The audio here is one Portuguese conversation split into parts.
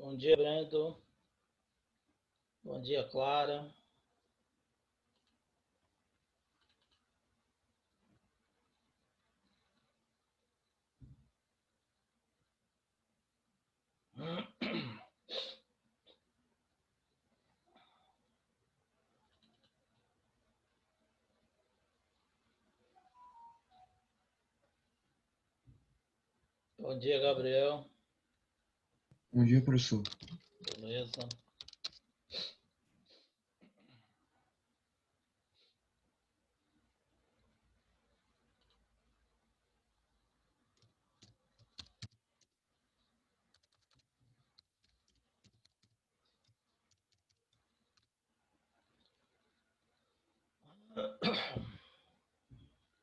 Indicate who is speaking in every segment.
Speaker 1: Bom dia, Brendo. Bom dia, Clara. Bom dia, Gabriel.
Speaker 2: Bom dia, professor.
Speaker 1: Beleza.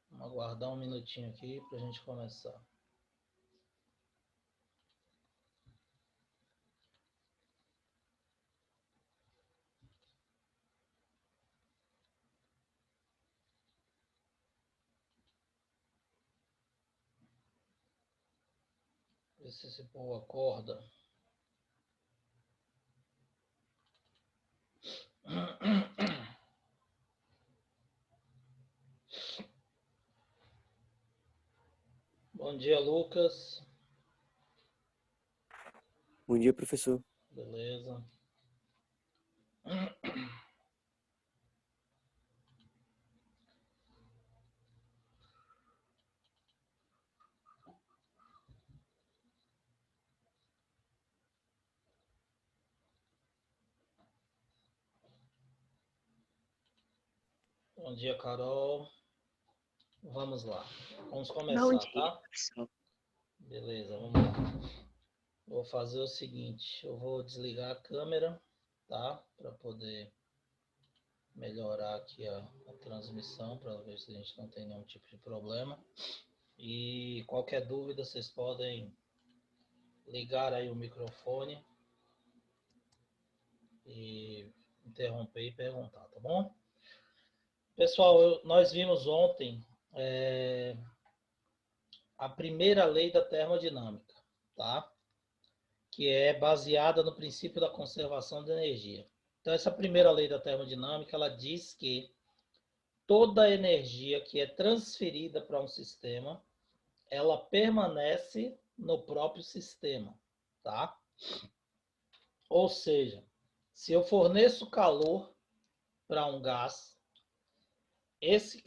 Speaker 1: Vamos aguardar um minutinho aqui para a gente começar. Ver se esse povo acorda. Bom dia, Lucas.
Speaker 3: Bom dia, professor.
Speaker 1: Beleza. Bom dia, Carol. Vamos lá. Vamos começar, tá?
Speaker 3: Professor.
Speaker 1: Beleza, vamos lá. Vou fazer o seguinte, eu vou desligar a câmera, tá? Para poder melhorar aqui a transmissão, para ver se a gente não tem nenhum tipo de problema. E qualquer dúvida, vocês podem ligar aí o microfone e interromper e perguntar, tá bom? Pessoal, nós vimos ontem a primeira lei da termodinâmica, tá? Que é baseada no princípio da conservação da energia. Então, essa primeira lei da termodinâmica, ela diz que toda energia que é transferida para um sistema, ela permanece no próprio sistema, tá? Ou seja, se eu forneço calor para um gás,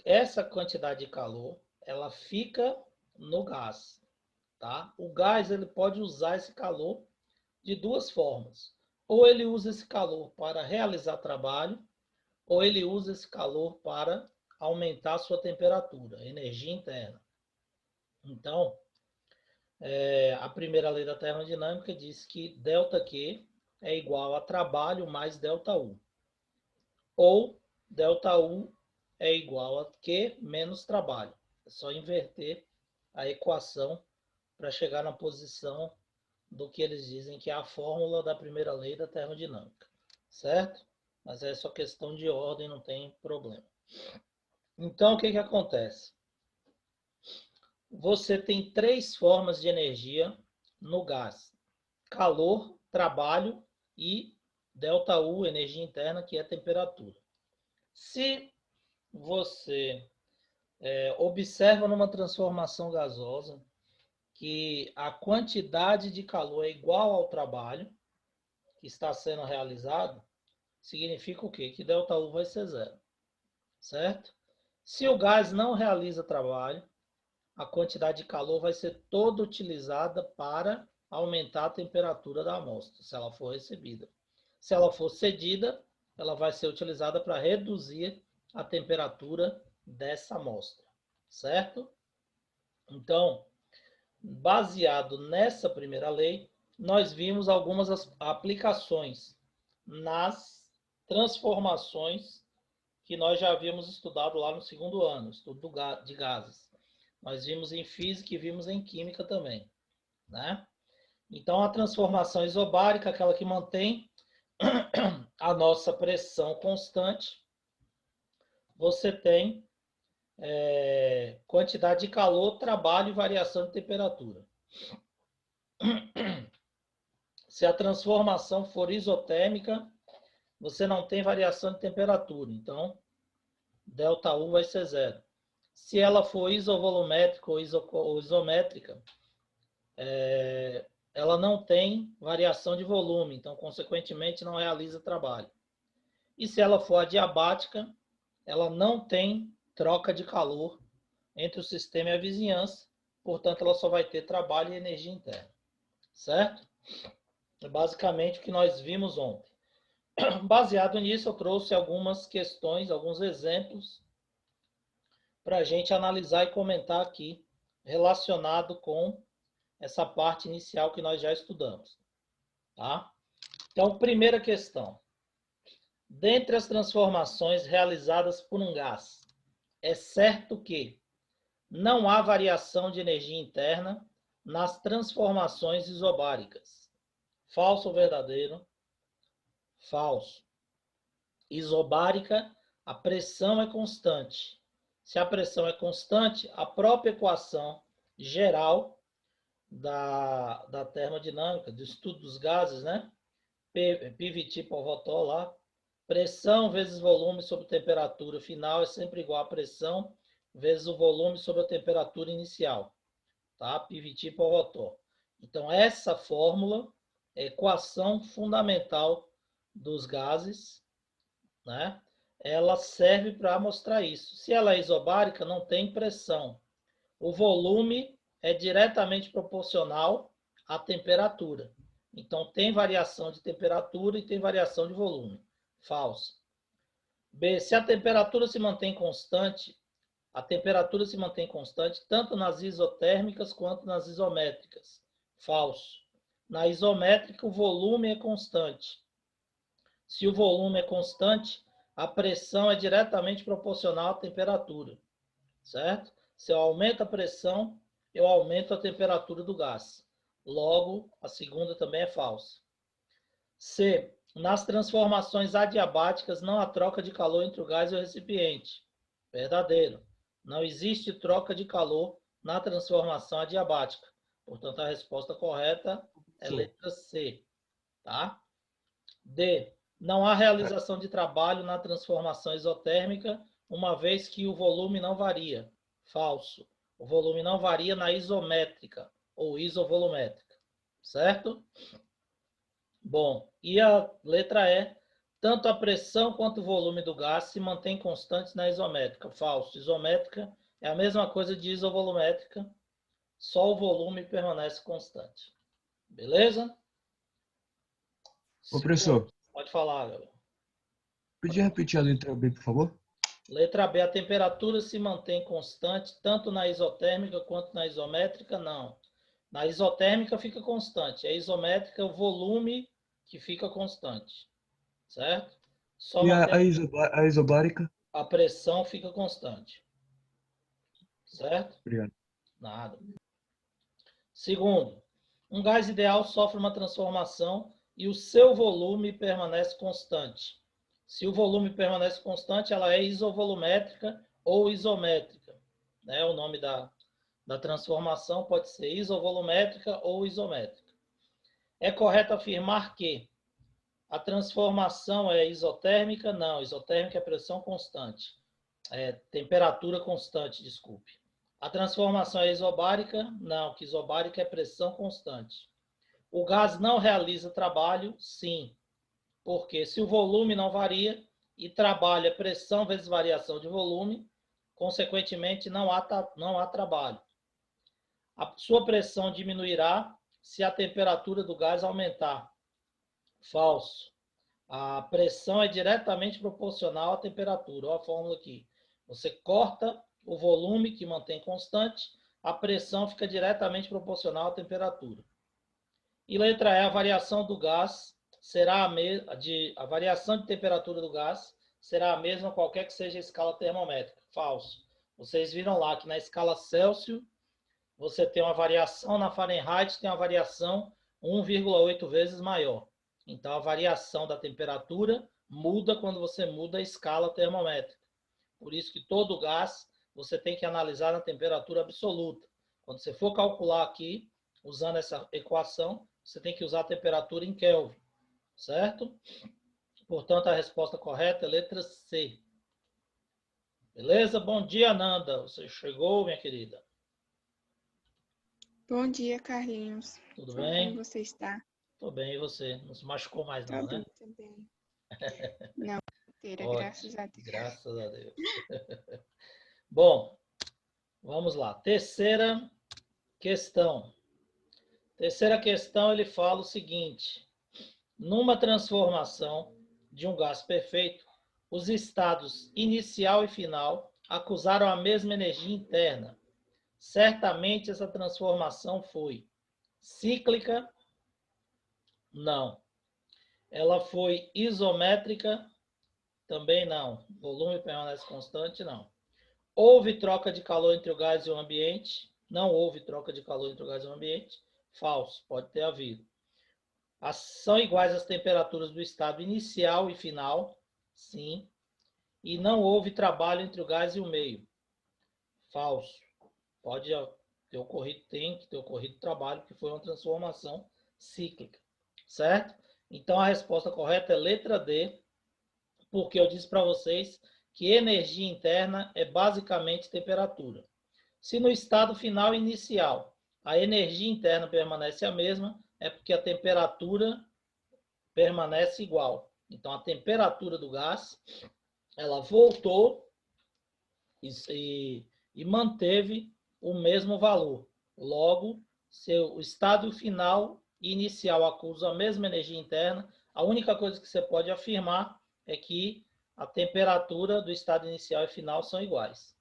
Speaker 1: essa quantidade de calor, ela fica no gás, tá? O gás, ele pode usar esse calor de duas formas. Ou ele usa esse calor para realizar trabalho, ou ele usa esse calor para aumentar a sua temperatura, energia interna. Então, a primeira lei da termodinâmica diz que ΔQ é igual a trabalho mais ΔU. Ou ΔU é igual a Q menos trabalho. É só inverter a equação para chegar na posição do que eles dizem que é a fórmula da primeira lei da termodinâmica. Certo? Mas é só questão de ordem, não tem problema. Então, o que acontece? Você tem três formas de energia no gás: calor, trabalho e ΔU, energia interna, que é a temperatura. Se você observa numa transformação gasosa que a quantidade de calor é igual ao trabalho que está sendo realizado, significa o quê? Que ΔU vai ser zero, certo? Se o gás não realiza trabalho, a quantidade de calor vai ser toda utilizada para aumentar a temperatura da amostra, se ela for recebida. Se ela for cedida, ela vai ser utilizada para reduzir a temperatura dessa amostra, certo? Então, baseado nessa primeira lei, nós vimos algumas aplicações nas transformações que nós já havíamos estudado lá no segundo ano, estudo de gases. Nós vimos em física e vimos em química também, né? Então, a transformação isobárica, aquela que mantém a nossa pressão constante, você tem quantidade de calor, trabalho e variação de temperatura. Se a transformação for isotérmica, você não tem variação de temperatura. Então, ΔU vai ser zero. Se ela for isovolumétrica ou isométrica, ela não tem variação de volume. Então, consequentemente, não realiza trabalho. E se ela for adiabática, ela não tem troca de calor entre o sistema e a vizinhança. Portanto, ela só vai ter trabalho e energia interna. Certo? É basicamente o que nós vimos ontem. Baseado nisso, eu trouxe algumas questões, alguns exemplos para a gente analisar e comentar aqui, relacionado com essa parte inicial que nós já estudamos. Tá? Então, primeira questão. Dentre as transformações realizadas por um gás, é certo que não há variação de energia interna nas transformações isobáricas. Falso ou verdadeiro? Falso. Isobárica, a pressão é constante. Se a pressão é constante, a própria equação geral da termodinâmica, do estudo dos gases, né? PVT por Rotol lá, pressão vezes volume sobre temperatura final é sempre igual a pressão vezes o volume sobre a temperatura inicial, tá? PVT por Rotol. Então, essa fórmula é a equação fundamental dos gases, né? Ela serve para mostrar isso. Se ela é isobárica, não tem pressão. O volume é diretamente proporcional à temperatura. Então, tem variação de temperatura e tem variação de volume. Falso. B. Se a temperatura se mantém constante, a temperatura se mantém constante tanto nas isotérmicas quanto nas isométricas. Falso. Na isométrica, o volume é constante. Se o volume é constante, a pressão é diretamente proporcional à temperatura. Certo? Se eu aumento a pressão, eu aumento a temperatura do gás. Logo, a segunda também é falsa. C. Nas transformações adiabáticas, não há troca de calor entre o gás e o recipiente. Verdadeiro. Não existe troca de calor na transformação adiabática. Portanto, a resposta correta é letra C. Tá? D. Não há realização de trabalho na transformação isotérmica, uma vez que o volume não varia. Falso. O volume não varia na isométrica ou isovolumétrica. Certo? Bom, e a letra E. Tanto a pressão quanto o volume do gás se mantém constantes na isométrica. Falso. Isométrica é a mesma coisa de isovolumétrica, só o volume permanece constante. Beleza?
Speaker 2: Ô, professor,
Speaker 1: Pode falar, galera.
Speaker 2: podia repetir a letra B, por favor?
Speaker 1: Letra B, a temperatura se mantém constante tanto na isotérmica quanto na isométrica? Não. Na isotérmica fica constante. A isométrica é o volume que fica constante. Certo? Só
Speaker 2: E
Speaker 1: mantém
Speaker 2: a isobárica?
Speaker 1: a pressão fica constante. Certo?
Speaker 2: Obrigado.
Speaker 1: Nada. Segundo, um gás ideal sofre uma transformação e o seu volume permanece constante. Se o volume permanece constante, ela é isovolumétrica ou isométrica. Né? O nome da transformação pode ser isovolumétrica ou isométrica. É correto afirmar que a transformação é isotérmica? Não, isotérmica é pressão constante. Temperatura constante, desculpe. A transformação é isobárica? Não, que isobárica é pressão constante. O gás não realiza trabalho? Sim. Porque se o volume não varia e trabalha pressão vezes variação de volume, consequentemente não há trabalho. A sua pressão diminuirá se a temperatura do gás aumentar. Falso. A pressão é diretamente proporcional à temperatura. Olha a fórmula aqui. Você corta o volume, que mantém constante, a pressão fica diretamente proporcional à temperatura. E letra E, a variação do gás será a variação de temperatura do gás será a mesma qualquer que seja a escala termométrica. Falso. Vocês viram lá que na escala Celsius você tem uma variação, na Fahrenheit tem uma variação 1,8 vezes maior. Então, a variação da temperatura muda quando você muda a escala termométrica. Por isso que todo gás você tem que analisar na temperatura absoluta. Quando você for calcular aqui, usando essa equação, você tem que usar a temperatura em Kelvin, certo? Portanto, a resposta correta é letra C. Beleza? Bom dia, Nanda. Você chegou, minha querida?
Speaker 3: Bom dia, Carlinhos.
Speaker 1: Tudo
Speaker 3: Como
Speaker 1: bem?
Speaker 3: você está?
Speaker 1: Tô bem, e você? Não se machucou mais
Speaker 3: Tá
Speaker 1: não, né?
Speaker 3: bem também. Não, inteira,
Speaker 1: Ótimo,
Speaker 3: graças a Deus.
Speaker 1: graças a Deus. Bom, vamos lá. Terceira questão. Terceira questão, ele fala o seguinte. Numa transformação de um gás perfeito, os estados inicial e final acusaram a mesma energia interna. Certamente essa transformação foi cíclica? Não. Ela foi isométrica? Também não. Volume permanece constante? Não. Houve troca de calor entre o gás e o ambiente? Não houve troca de calor entre o gás e o ambiente? Falso, pode ter havido. São iguais as temperaturas do estado inicial e final? Sim. E não houve trabalho entre o gás e o meio? Falso. Pode ter ocorrido, tem que ter ocorrido trabalho, porque foi uma transformação cíclica. Certo? Então a resposta correta é letra D, porque eu disse para vocês que energia interna é basicamente temperatura. Se no estado final inicial a energia interna permanece a mesma, é porque a temperatura permanece igual. Então a temperatura do gás ela voltou e manteve o mesmo valor. Logo, se o estado final e inicial acusam a mesma energia interna, a única coisa que você pode afirmar é que a temperatura do estado inicial e final são iguais.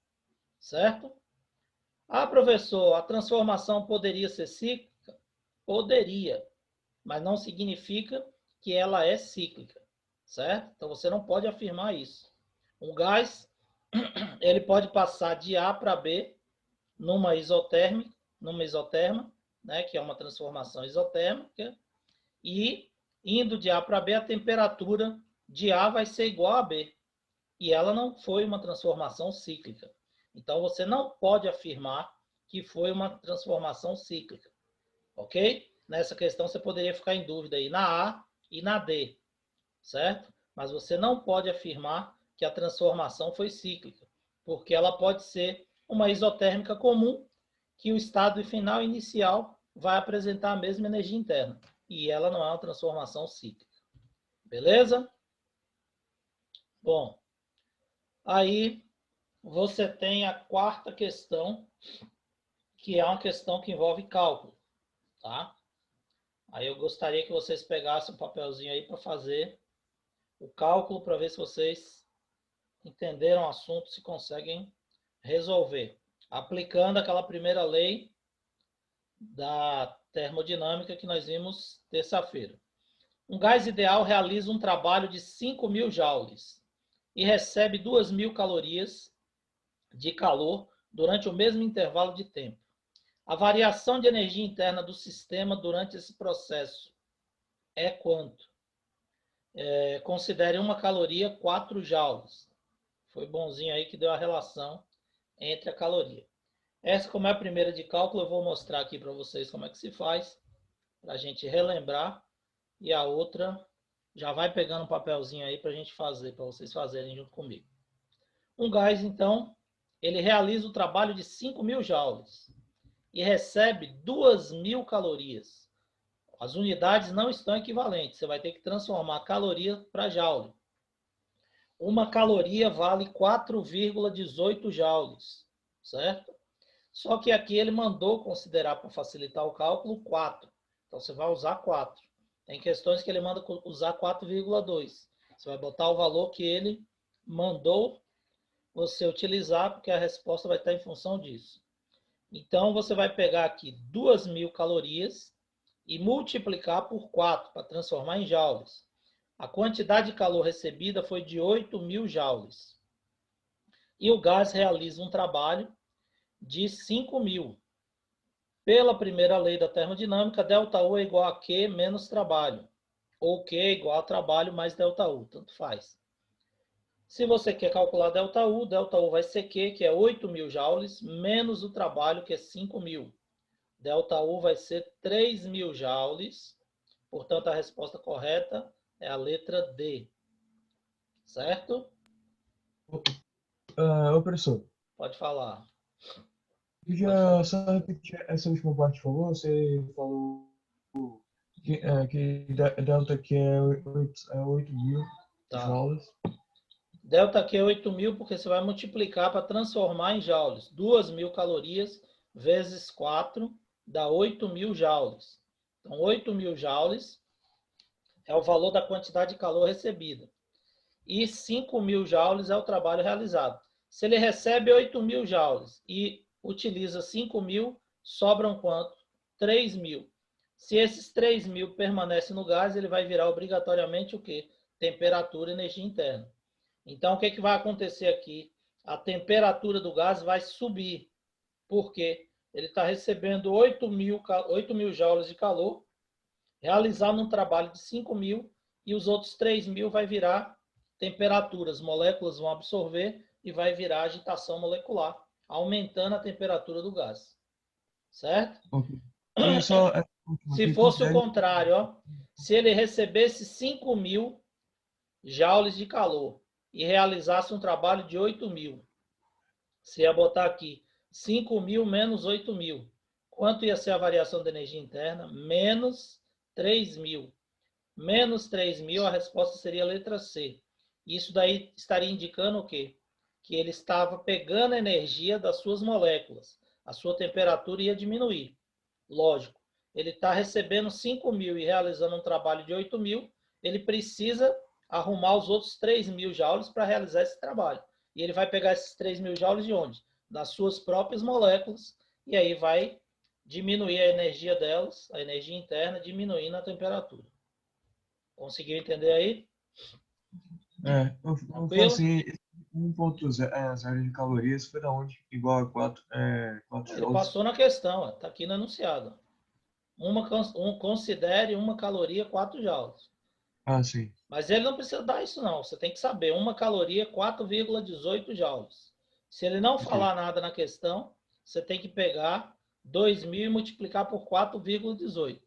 Speaker 1: Certo? Ah, professor, a transformação poderia ser cíclica? Poderia, mas não significa que ela é cíclica. Certo? Então você não pode afirmar isso. Um gás, ele pode passar de A para B numa isoterma, né, que é uma transformação isotérmica, e indo de A para B, a temperatura de A vai ser igual a B. E ela não foi uma transformação cíclica. Então, você não pode afirmar que foi uma transformação cíclica. Ok? Nessa questão, você poderia ficar em dúvida aí na A e na D. Certo? Mas você não pode afirmar que a transformação foi cíclica, porque ela pode ser uma isotérmica comum, que o estado final inicial vai apresentar a mesma energia interna. E ela não é uma transformação cíclica. Beleza? Bom, aí você tem a quarta questão, que é uma questão que envolve cálculo. Tá? Aí eu gostaria que vocês pegassem um papelzinho aí para fazer o cálculo, para ver se vocês entenderam o assunto, se conseguem resolver. Aplicando aquela primeira lei da termodinâmica que nós vimos terça-feira. Um gás ideal realiza um trabalho de 5.000 joules e recebe 2.000 calorias de calor durante o mesmo intervalo de tempo. A variação de energia interna do sistema durante esse processo é quanto? Considere uma caloria 4 joules. Foi bonzinho aí que deu a relação entre a caloria. Essa, como é a primeira de cálculo, eu vou mostrar aqui para vocês como é que se faz, para a gente relembrar. E a outra, já vai pegando um papelzinho aí para a gente fazer, para vocês fazerem junto comigo. Um gás, então, ele realiza o trabalho de 5.000 joules e recebe 2.000 calorias. As unidades não estão equivalentes, você vai ter que transformar caloria para joule. Uma caloria vale 4,18 joules, certo? Só que aqui ele mandou considerar, para facilitar o cálculo, 4. Então você vai usar 4. Tem questões que ele manda usar 4,2. Você vai botar o valor que ele mandou você utilizar, porque a resposta vai estar em função disso. Então você vai pegar aqui 2.000 calorias e multiplicar por 4 para transformar em joules. A quantidade de calor recebida foi de 8.000 joules. E o gás realiza um trabalho de 5.000. Pela primeira lei da termodinâmica, ΔU é igual a Q menos trabalho. Ou Q é igual a trabalho mais ΔU, tanto faz. Se você quer calcular ΔU vai ser Q, que é 8.000 joules, menos o trabalho, que é 5.000. ΔU vai ser 3.000 joules. Portanto, a resposta correta é a letra D. Certo?
Speaker 2: Ô, professor,
Speaker 1: Pode falar.
Speaker 2: podia só repetir essa última parte, por favor? Você falou que delta aqui é 8.000
Speaker 1: Tá.
Speaker 2: joules.
Speaker 1: ΔQ é 8.000 porque você vai multiplicar para transformar em joules. 2.000 calorias vezes 4 dá 8.000 joules. Então, 8.000 joules é o valor da quantidade de calor recebida. E 5.000 joules é o trabalho realizado. Se ele recebe 8.000 joules e utiliza 5.000, sobram quanto? 3.000. Se esses 3.000 permanecem no gás, ele vai virar obrigatoriamente o quê? Temperatura e energia interna. Então, o que vai acontecer aqui? A temperatura do gás vai subir. Por quê? Ele está recebendo 8.000 joules de calor, realizando um trabalho de 5.000 e os outros 3.000 vai virar temperatura. As moléculas vão absorver e vai virar agitação molecular, aumentando a temperatura do gás. Certo?
Speaker 2: Ok. E só,
Speaker 1: Se fosse o contrário, ó, se ele recebesse 5.000 joules de calor e realizasse um trabalho de 8.000, você ia botar aqui 5.000 menos 8.000. Quanto ia ser a variação da energia interna? Menos 3.000. Menos 3.000, a resposta seria a letra C. Isso daí estaria indicando o quê? Que ele estava pegando a energia das suas moléculas. A sua temperatura ia diminuir. Lógico. Ele está recebendo 5.000 e realizando um trabalho de 8.000. Ele precisa arrumar os outros 3.000 joules para realizar esse trabalho. E ele vai pegar esses 3.000 joules de onde? Das suas próprias moléculas. E aí vai diminuir a energia delas, a energia interna, diminuindo a temperatura. Conseguiu entender aí?
Speaker 2: eu falo
Speaker 1: Tranquilo?
Speaker 2: assim, 1.0 de calorias foi da onde? Igual a 4
Speaker 1: Ele
Speaker 2: joules.
Speaker 1: passou na questão, está aqui no enunciado. Considere uma caloria 4 joules.
Speaker 2: Ah, sim.
Speaker 1: Mas ele não precisa dar isso não. Você tem que saber, uma caloria 4,18 joules. Se ele não
Speaker 2: Ok.
Speaker 1: falar nada na questão, você tem que pegar 2.000 e multiplicar por 4,18,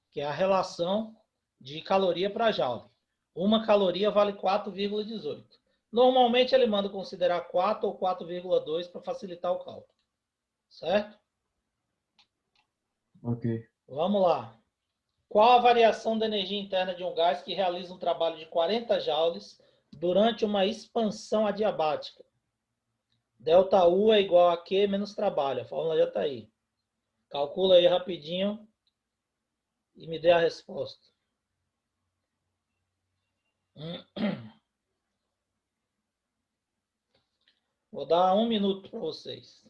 Speaker 1: que é a relação de caloria para joule. Uma caloria vale 4,18. Normalmente ele manda considerar 4 ou 4,2 para facilitar o cálculo. Certo?
Speaker 2: Ok.
Speaker 1: Vamos lá. Qual a variação da energia interna de um gás que realiza um trabalho de 40 joules durante uma expansão adiabática? ΔU é igual a Q menos trabalho. A fórmula já está aí. Calcula aí rapidinho e me dê a resposta. Vou dar 1 minuto para vocês.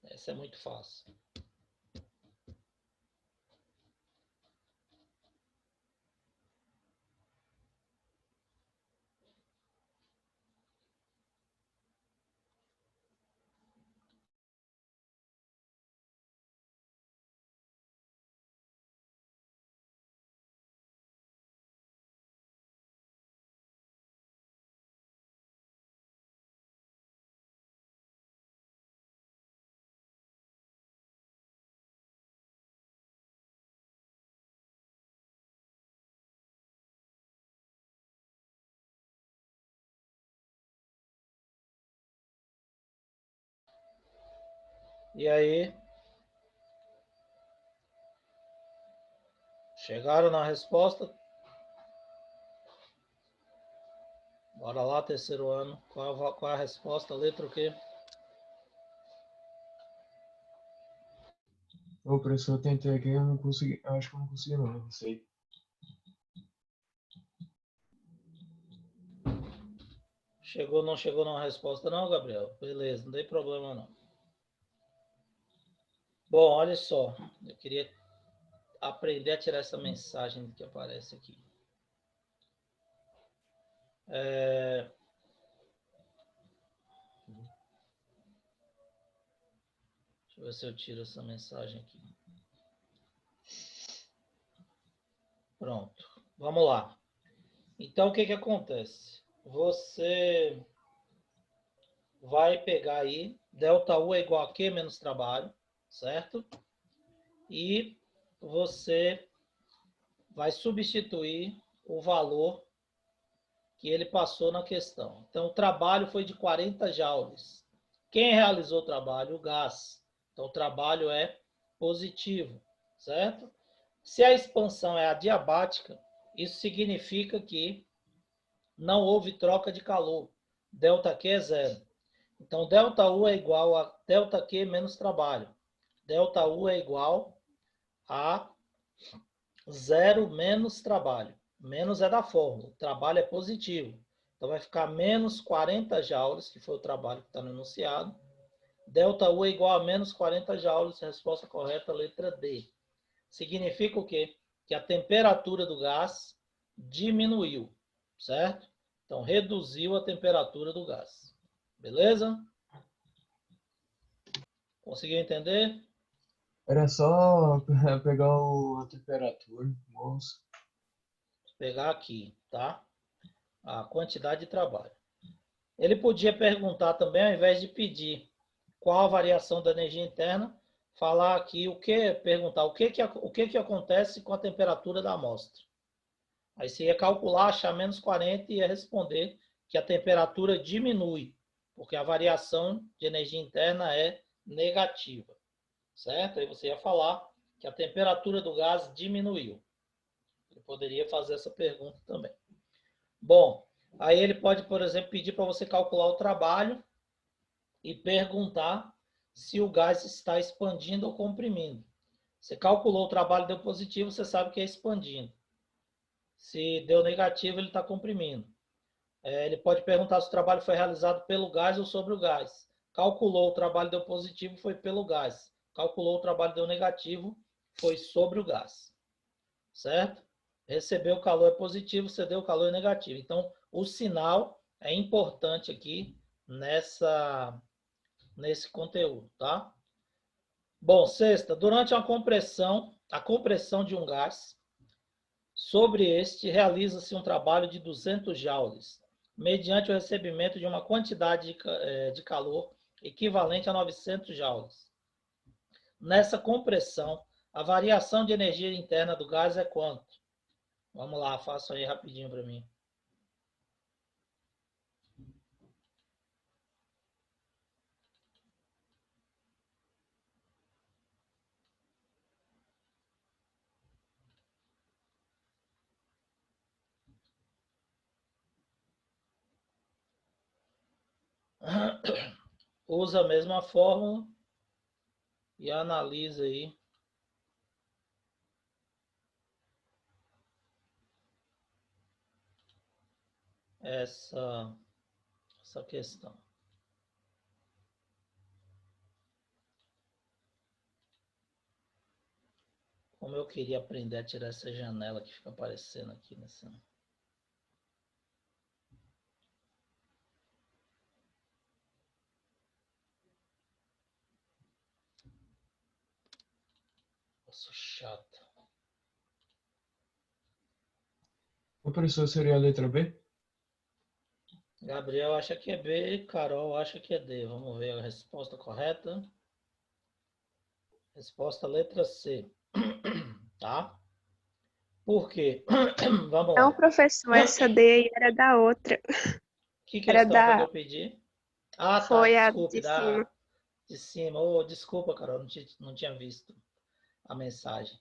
Speaker 1: Essa é muito fácil. E aí? Chegaram na resposta? Bora lá, terceiro ano. Qual é a resposta? Letra o quê?
Speaker 2: Ô, professor, eu tentei aqui, eu não consegui. Eu acho que eu não consegui, não sei.
Speaker 1: Não chegou na resposta não, Gabriel? Beleza, não tem problema não. Bom, olha só. Eu queria aprender a tirar essa mensagem que aparece aqui. Deixa eu ver se eu tiro essa mensagem aqui. Pronto. Vamos lá. Então, o que acontece? Você vai pegar aí, ΔU é igual a Q menos trabalho, certo? E você vai substituir o valor que ele passou na questão. Então, o trabalho foi de 40 joules. Quem realizou o trabalho? O gás. Então, o trabalho é positivo, certo? Se a expansão é adiabática, isso significa que não houve troca de calor. ΔQ é zero. Então, ΔU é igual a ΔQ menos trabalho. ΔU é igual a zero menos trabalho. Menos é da fórmula. O trabalho é positivo. Então, vai ficar menos 40 joules, que foi o trabalho que está no enunciado. ΔU é igual a menos 40 joules. Resposta correta, letra D. Significa o quê? Que a temperatura do gás diminuiu, certo? Então, reduziu a temperatura do gás. Beleza? Conseguiu entender?
Speaker 2: Era só pegar a temperatura, moço.
Speaker 1: Vou pegar aqui, tá? A quantidade de trabalho. Ele podia perguntar também, ao invés de pedir qual a variação da energia interna, falar aqui perguntar o que acontece com a temperatura da amostra. Aí você ia calcular, achar menos 40 e ia responder que a temperatura diminui, porque a variação de energia interna é negativa, certo? Aí você ia falar que a temperatura do gás diminuiu. Ele poderia fazer essa pergunta também. Bom, aí ele pode, por exemplo, pedir para você calcular o trabalho e perguntar se o gás está expandindo ou comprimindo. Você calculou o trabalho, deu positivo, você sabe que é expandindo. Se deu negativo, ele está comprimindo. Ele pode perguntar se o trabalho foi realizado pelo gás ou sobre o gás. Calculou o trabalho, deu positivo, foi pelo gás. Calculou o trabalho, deu negativo, foi sobre o gás. Certo? Recebeu o calor é positivo, cedeu o calor é negativo. Então, o sinal é importante aqui nesse conteúdo, tá? Bom, sexta, durante a compressão de um gás, sobre este realiza-se um trabalho de 200 joules, mediante o recebimento de uma quantidade de calor equivalente a 900 joules. Nessa compressão, a variação de energia interna do gás é quanto? Vamos lá, faça aí rapidinho para mim. Usa a mesma fórmula e analisa aí essa questão. Como eu queria aprender a tirar essa janela que fica aparecendo aqui nessa. Nossa, chato.
Speaker 2: Professor, seria a letra B?
Speaker 1: Gabriel acha que é B, Carol acha que é D. Vamos ver a resposta correta. Resposta letra C. Tá? Por quê? Vamos
Speaker 3: Não,
Speaker 1: lá.
Speaker 3: professor, essa D aí era da outra.
Speaker 1: Que
Speaker 3: Era
Speaker 1: questão foi que
Speaker 3: da.
Speaker 1: eu pedi? Ah, tá.
Speaker 3: Foi a
Speaker 1: Desculpe,
Speaker 3: de cima.
Speaker 1: de cima. Oh, desculpa, Carol, não tinha visto a mensagem.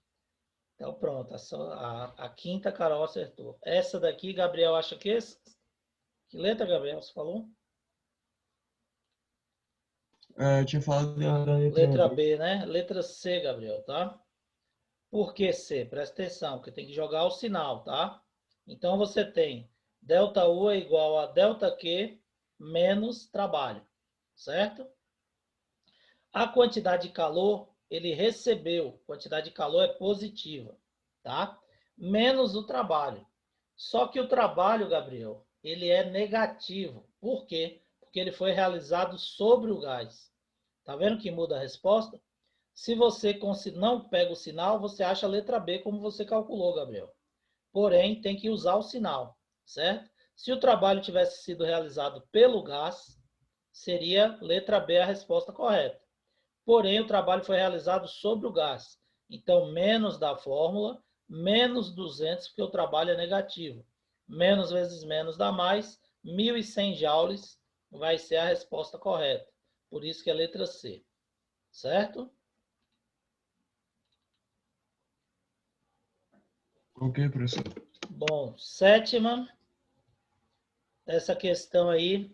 Speaker 1: Então, pronto. A quinta, Carol acertou. Essa daqui, Gabriel acha que Que letra, Gabriel, você falou?
Speaker 2: Eu tinha falado da
Speaker 1: Letra
Speaker 2: B.
Speaker 1: B, né? Letra C, Gabriel, tá? Por que C? Presta atenção, porque tem que jogar o sinal, tá? Então, você tem ΔU é igual a ΔQ menos trabalho, certo? A quantidade de calor, ele recebeu. Quantidade de calor é positiva, tá? Menos o trabalho. Só que o trabalho, Gabriel, ele é negativo. Por quê? Porque ele foi realizado sobre o gás. Tá vendo que muda a resposta? Se você não pega o sinal, você acha a letra B como você calculou, Gabriel. Porém, tem que usar o sinal, certo? Se o trabalho tivesse sido realizado pelo gás, seria letra B a resposta correta. Porém, o trabalho foi realizado sobre o gás. Então, menos da fórmula, menos 200, porque o trabalho é negativo. Menos vezes menos dá mais, 1.100 joules vai ser a resposta correta. Por isso que é letra C. Certo?
Speaker 2: Ok, professor.
Speaker 1: Bom, sétima, essa questão aí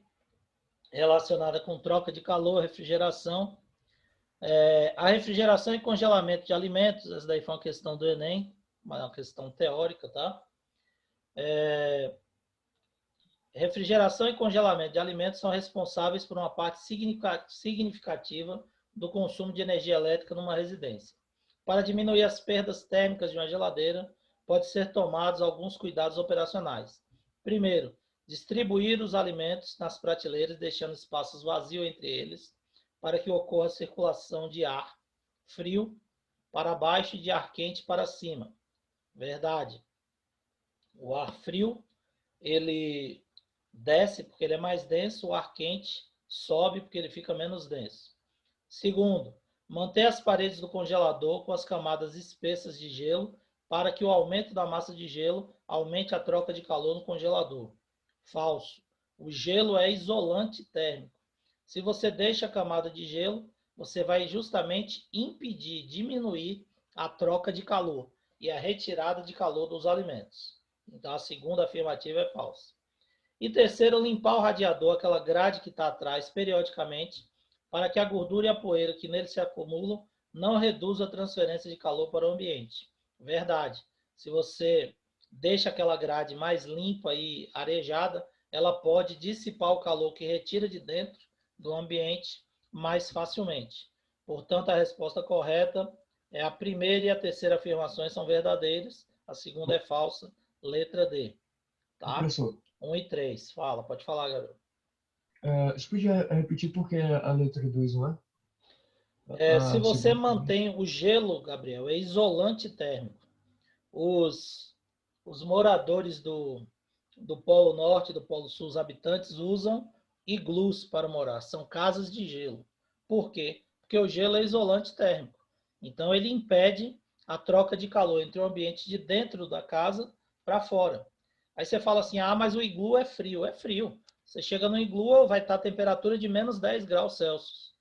Speaker 1: relacionada com troca de calor, refrigeração. A refrigeração e congelamento de alimentos, essa daí foi uma questão do Enem, uma questão teórica, tá? Refrigeração e congelamento de alimentos são responsáveis por uma parte significativa do consumo de energia elétrica numa residência. Para diminuir as perdas térmicas de uma geladeira, pode ser tomados alguns cuidados operacionais. Primeiro, distribuir os alimentos nas prateleiras, deixando espaços vazios entre eles, para que ocorra circulação de ar frio para baixo e de ar quente para cima. Verdade. O ar frio, ele desce porque ele é mais denso, o ar quente sobe porque ele fica menos denso. Segundo, manter as paredes do congelador com as camadas espessas de gelo para que o aumento da massa de gelo aumente a troca de calor no congelador. Falso. O gelo é isolante térmico. Se você deixa a camada de gelo, você vai justamente impedir, diminuir a troca de calor e a retirada de calor dos alimentos. Então, a segunda afirmativa é falsa. E terceiro, limpar o radiador, aquela grade que está atrás, periodicamente, para que a gordura e a poeira que nele se acumulam não reduzam a transferência de calor para o ambiente. Verdade. Se você deixa aquela grade mais limpa e arejada, ela pode dissipar o calor que retira de dentro do ambiente mais facilmente. Portanto, a resposta correta é a primeira e a terceira afirmações são verdadeiras, a segunda é falsa, letra D. Tá?
Speaker 2: Professor,
Speaker 1: 1 e 3. Fala, pode falar, Gabriel.
Speaker 2: você podia repetir por que a letra 2, não é?
Speaker 1: Se
Speaker 2: A
Speaker 1: você
Speaker 2: segunda.
Speaker 1: mantém o gelo, Gabriel, é isolante térmico. Os moradores do Polo Norte e do Polo Sul, os habitantes, usam iglus para morar. São casas de gelo. Por quê? Porque o gelo é isolante térmico. Então, ele impede a troca de calor entre o ambiente de dentro da casa para fora. Aí você fala assim, mas o iglu é frio. É frio. Você chega no iglu, vai estar a temperatura de menos 10 graus Celsius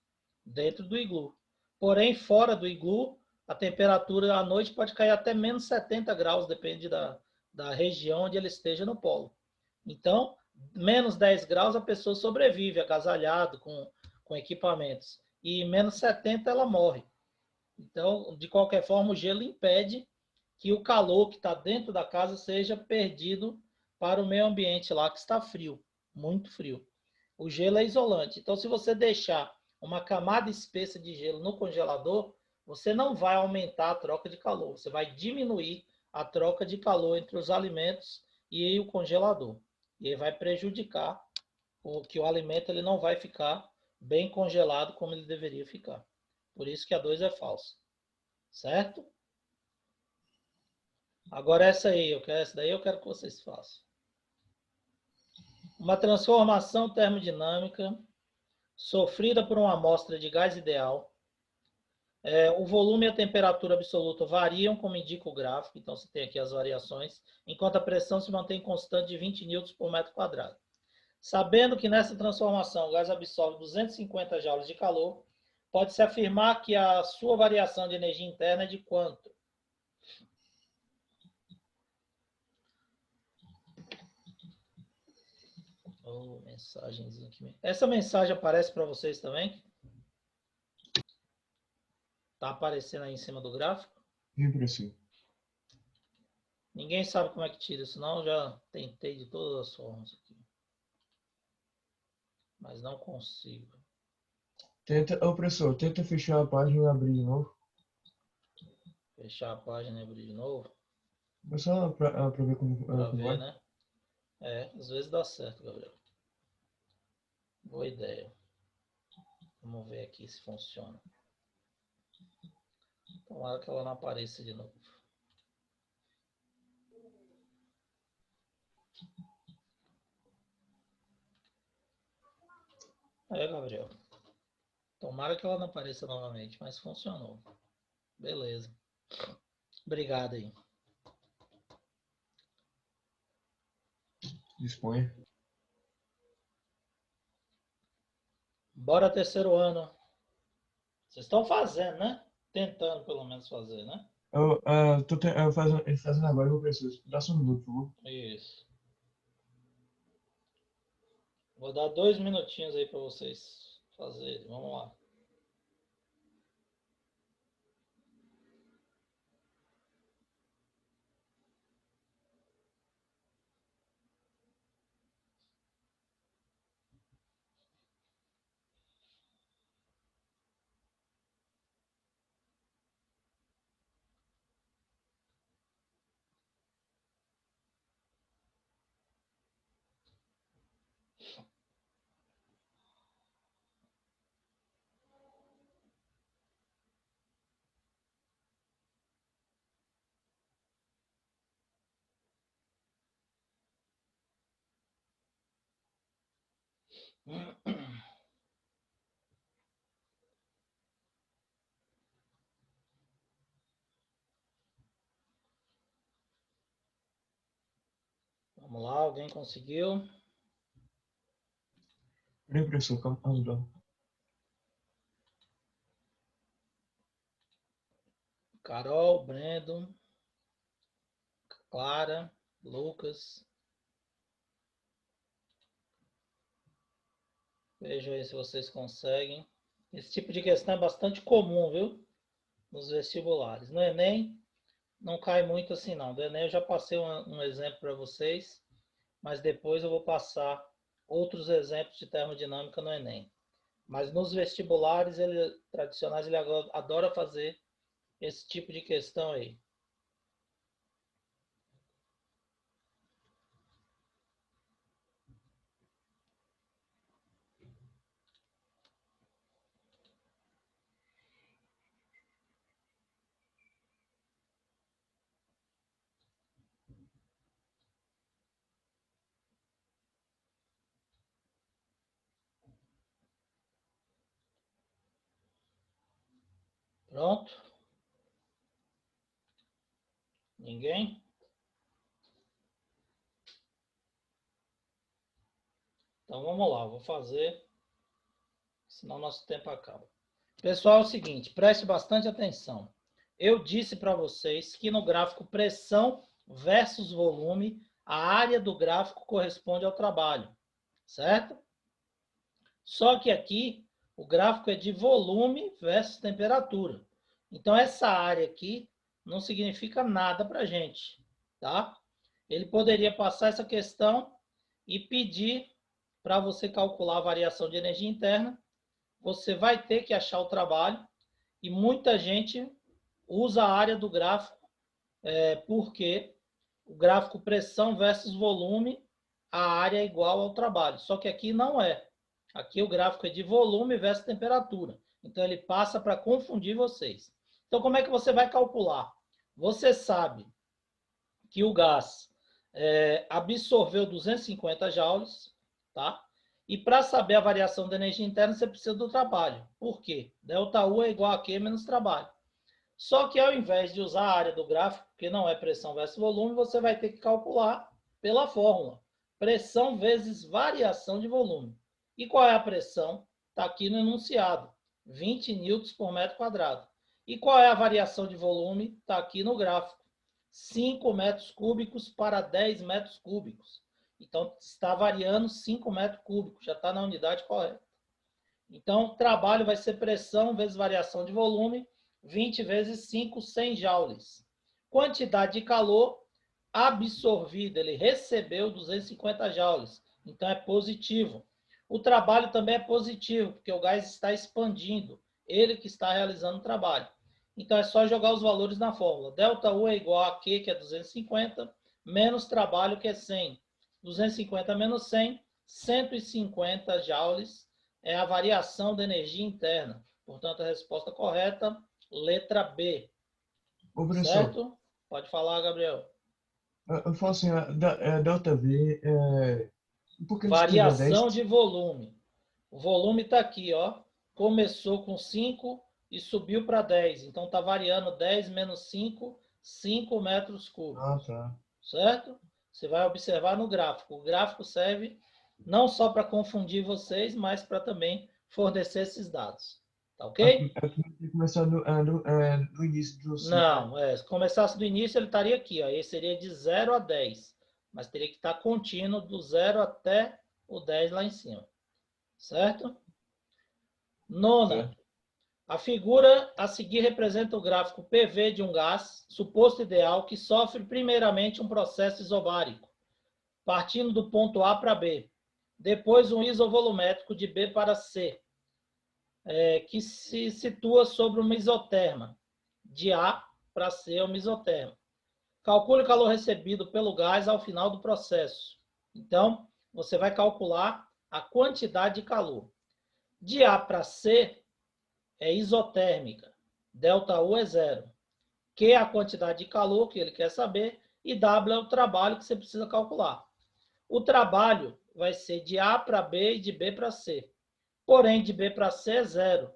Speaker 1: dentro do iglu. Porém, fora do iglu, a temperatura à noite pode cair até menos 70 graus, depende da região onde ele esteja no polo. Então, menos 10 graus a pessoa sobrevive agasalhado com equipamentos. E menos 70 ela morre. Então, de qualquer forma, o gelo impede que o calor que está dentro da casa seja perdido para o meio ambiente lá que está frio, muito frio. O gelo é isolante. Então, se você deixar uma camada espessa de gelo no congelador, você não vai aumentar a troca de calor, você vai diminuir a troca de calor entre os alimentos e o congelador. E aí vai prejudicar que o alimento ele não vai ficar bem congelado como ele deveria ficar. Por isso que a 2 é falsa. Certo? Agora essa daí eu quero que vocês façam. Uma transformação termodinâmica sofrida por uma amostra de gás ideal. O volume e a temperatura absoluta variam, como indica o gráfico, então você tem aqui as variações, enquanto a pressão se mantém constante de 20 newtons por metro quadrado. Sabendo que nessa transformação o gás absorve 250 joules de calor, pode-se afirmar que a sua variação de energia interna é de quanto? Mensagenzinha aqui. Essa mensagem aparece para vocês também? Tá aparecendo aí em cima do gráfico?
Speaker 2: Sim, professor.
Speaker 1: Ninguém sabe como é que tira isso, não? Já tentei de todas as formas aqui. Mas não consigo.
Speaker 2: Professor, tenta fechar a página e abrir de novo.
Speaker 1: Fechar a página e abrir de novo.
Speaker 2: Só pra ver como
Speaker 1: Para ver,
Speaker 2: vai.
Speaker 1: né? Às vezes dá certo, Gabriel. Boa ideia. Vamos ver aqui se funciona. Tomara que ela não apareça de novo. Gabriel. Tomara que ela não apareça novamente, mas funcionou. Beleza. Obrigado aí.
Speaker 2: Disponha.
Speaker 1: Bora terceiro ano. Vocês estão fazendo, né? Tentando pelo menos fazer, né?
Speaker 2: Eu fazendo agora, eu vou preciso. Dá só um minuto, por favor.
Speaker 1: Isso. Vou dar 2 minutinhos aí para vocês fazerem. Vamos lá. Vamos lá, alguém conseguiu?
Speaker 2: Peraí, professor, calma.
Speaker 1: Carol, Brandon, Clara, Lucas. Veja aí se vocês conseguem. Esse tipo de questão é bastante comum, viu? Nos vestibulares. No Enem, não cai muito assim, não. Do Enem eu já passei um exemplo para vocês, mas depois eu vou passar outros exemplos de termodinâmica no Enem. Mas nos vestibulares tradicionais, ele adora fazer esse tipo de questão aí. Pronto? Ninguém? Então vamos lá, vou fazer, senão nosso tempo acaba. Pessoal, é o seguinte, preste bastante atenção. Eu disse para vocês que no gráfico pressão versus volume, a área do gráfico corresponde ao trabalho, certo? Só que aqui o gráfico é de volume versus temperatura. Então essa área aqui não significa nada para a gente, tá? Ele poderia passar essa questão e pedir para você calcular a variação de energia interna. Você vai ter que achar o trabalho e muita gente usa a área do gráfico porque o gráfico pressão versus volume, a área é igual ao trabalho. Só que aqui não é. Aqui o gráfico é de volume versus temperatura. Então ele passa para confundir vocês. Então como é que você vai calcular? Você sabe que o gás absorveu 250 joules, tá? E para saber a variação da energia interna, você precisa do trabalho. Por quê? ΔU é igual a Q menos trabalho. Só que ao invés de usar a área do gráfico, que não é pressão versus volume, você vai ter que calcular pela fórmula. Pressão vezes variação de volume. E qual é a pressão? Está aqui no enunciado. 20 newtons por metro quadrado. E qual é a variação de volume? Está aqui no gráfico. 5 metros cúbicos para 10 metros cúbicos. Então, está variando 5 metros cúbicos. Já está na unidade correta. Então, trabalho vai ser pressão vezes variação de volume, 20 vezes 5, 100 joules. Quantidade de calor absorvida, ele recebeu 250 joules. Então, é positivo. O trabalho também é positivo, porque o gás está expandindo. Ele que está realizando o trabalho. Então, é só jogar os valores na fórmula. ΔU é igual a Q, que é 250, menos trabalho, que é 100. 250 menos 100, 150 joules é a variação da energia interna. Portanto, a resposta correta, letra B.
Speaker 2: Ô, professor,
Speaker 1: Certo? Pode falar, Gabriel.
Speaker 2: eu falo assim, ΔV, por que não escrever 10?
Speaker 1: Variação de volume. O volume está aqui, ó. Começou com 5 e subiu para 10. Então está variando 10 menos 5, 5 metros cúbicos.
Speaker 2: Ah, tá.
Speaker 1: Certo? Você vai observar no gráfico. O gráfico serve não só para confundir vocês, mas para também fornecer esses dados. Tá ok?
Speaker 2: Aqui tem que começar no início do ciclo.
Speaker 1: Não, se começasse do início, ele estaria aqui. Ó. Esse seria de 0 a 10. Mas teria que estar contínuo do 0 até o 10 lá em cima. Certo? Nona. A figura a seguir representa o gráfico PV de um gás, suposto ideal, que sofre primeiramente um processo isobárico, partindo do ponto A para B. Depois um isovolumétrico de B para C, que se situa sobre uma isoterma. De A para C é uma isoterma. Calcule o calor recebido pelo gás ao final do processo. Então, você vai calcular a quantidade de calor. De A para C é isotérmica. ΔU é 0. Q é a quantidade de calor que ele quer saber e W é o trabalho que você precisa calcular. O trabalho vai ser de A para B e de B para C. Porém, de B para C é 0.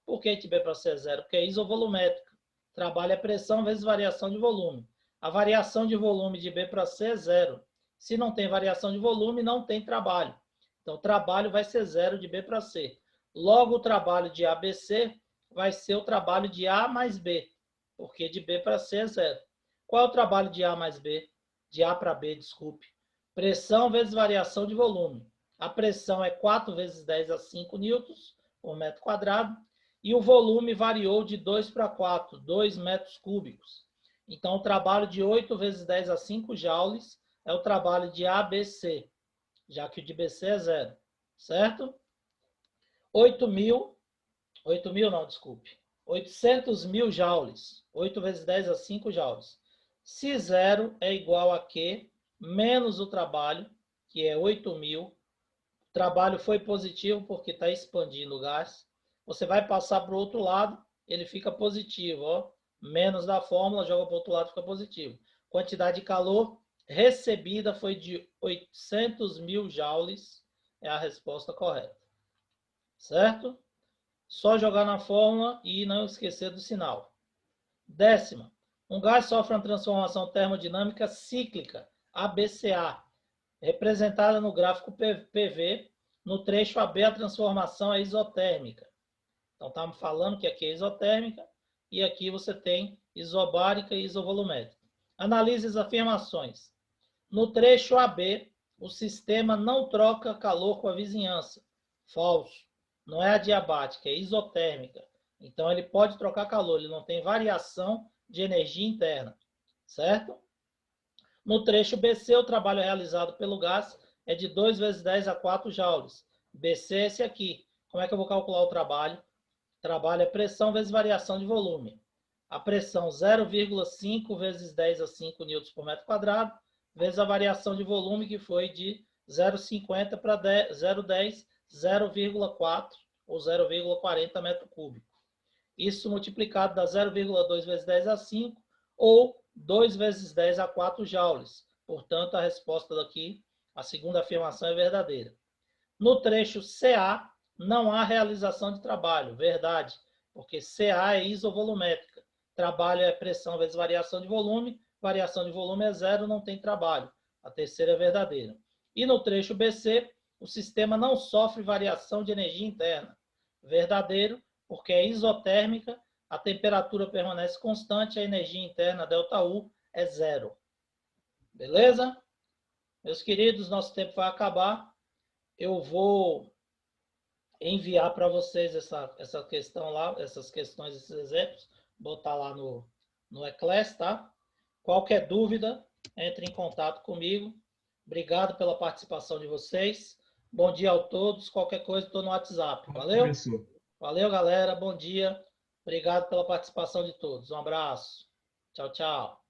Speaker 1: Por que de B para C é 0? Porque é isovolumétrica. Trabalho é pressão vezes variação de volume. A variação de volume de B para C é 0. Se não tem variação de volume, não tem trabalho. Então, o trabalho vai ser 0 de B para C. Logo, o trabalho de ABC vai ser o trabalho de A mais B, porque de B para C é 0. Qual é o trabalho de A mais B? De A para B, desculpe. Pressão vezes variação de volume. A pressão é 4 vezes 10 a 5 newtons por metro quadrado e o volume variou de 2 para 4, 2 metros cúbicos. Então, o trabalho de 8 vezes 10 a 5 joules é o trabalho de ABC, já que o de BC é 0, certo? 800 mil joules. 8 vezes 10 a 5 joules. Se 0 é igual a Q menos o trabalho, que é 8.000. O trabalho foi positivo porque está expandindo o gás. Você vai passar para o outro lado, ele fica positivo. Ó. Menos da fórmula, joga para o outro lado, fica positivo. Quantidade de calor recebida foi de 800 mil joules. É a resposta correta. Certo? Só jogar na fórmula e não esquecer do sinal. 10ª. Um gás sofre uma transformação termodinâmica cíclica, ABCA, representada no gráfico PV. No trecho AB, a transformação é isotérmica. Então, estamos falando que aqui é isotérmica e aqui você tem isobárica e isovolumétrica. Analise as afirmações. No trecho AB, o sistema não troca calor com a vizinhança. Falso. Não é adiabática, é isotérmica. Então, ele pode trocar calor, ele não tem variação de energia interna, certo? No trecho BC, o trabalho realizado pelo gás é de 2 vezes 10 a 4 joules. BC é esse aqui. Como é que eu vou calcular o trabalho? O trabalho é pressão vezes variação de volume. A pressão 0,5 vezes 10 a 5 newtons por metro quadrado, vezes a variação de volume, que foi de 0,50 para 0,10, 0,4 ou 0,40 metro cúbico. Isso multiplicado dá 0,2 vezes 10 a 5 ou 2 vezes 10 a 4 joules. Portanto, a resposta daqui, a segunda afirmação é verdadeira. No trecho CA, não há realização de trabalho. Verdade, porque CA é isovolumétrica. Trabalho é pressão vezes variação de volume é 0, não tem trabalho. A terceira é verdadeira. E no trecho BC, o sistema não sofre variação de energia interna. Verdadeiro, porque é isotérmica, a temperatura permanece constante, a energia interna, ΔU, é 0. Beleza? Meus queridos, nosso tempo vai acabar. Eu vou enviar para vocês essa questão lá, essas questões, esses exemplos, botar lá no Eclass, tá? Qualquer dúvida, entre em contato comigo. Obrigado pela participação de vocês. Bom dia a todos. Qualquer coisa, estou no WhatsApp. Valeu? Valeu, galera. Bom dia. Obrigado pela participação de todos. Um abraço. Tchau, tchau.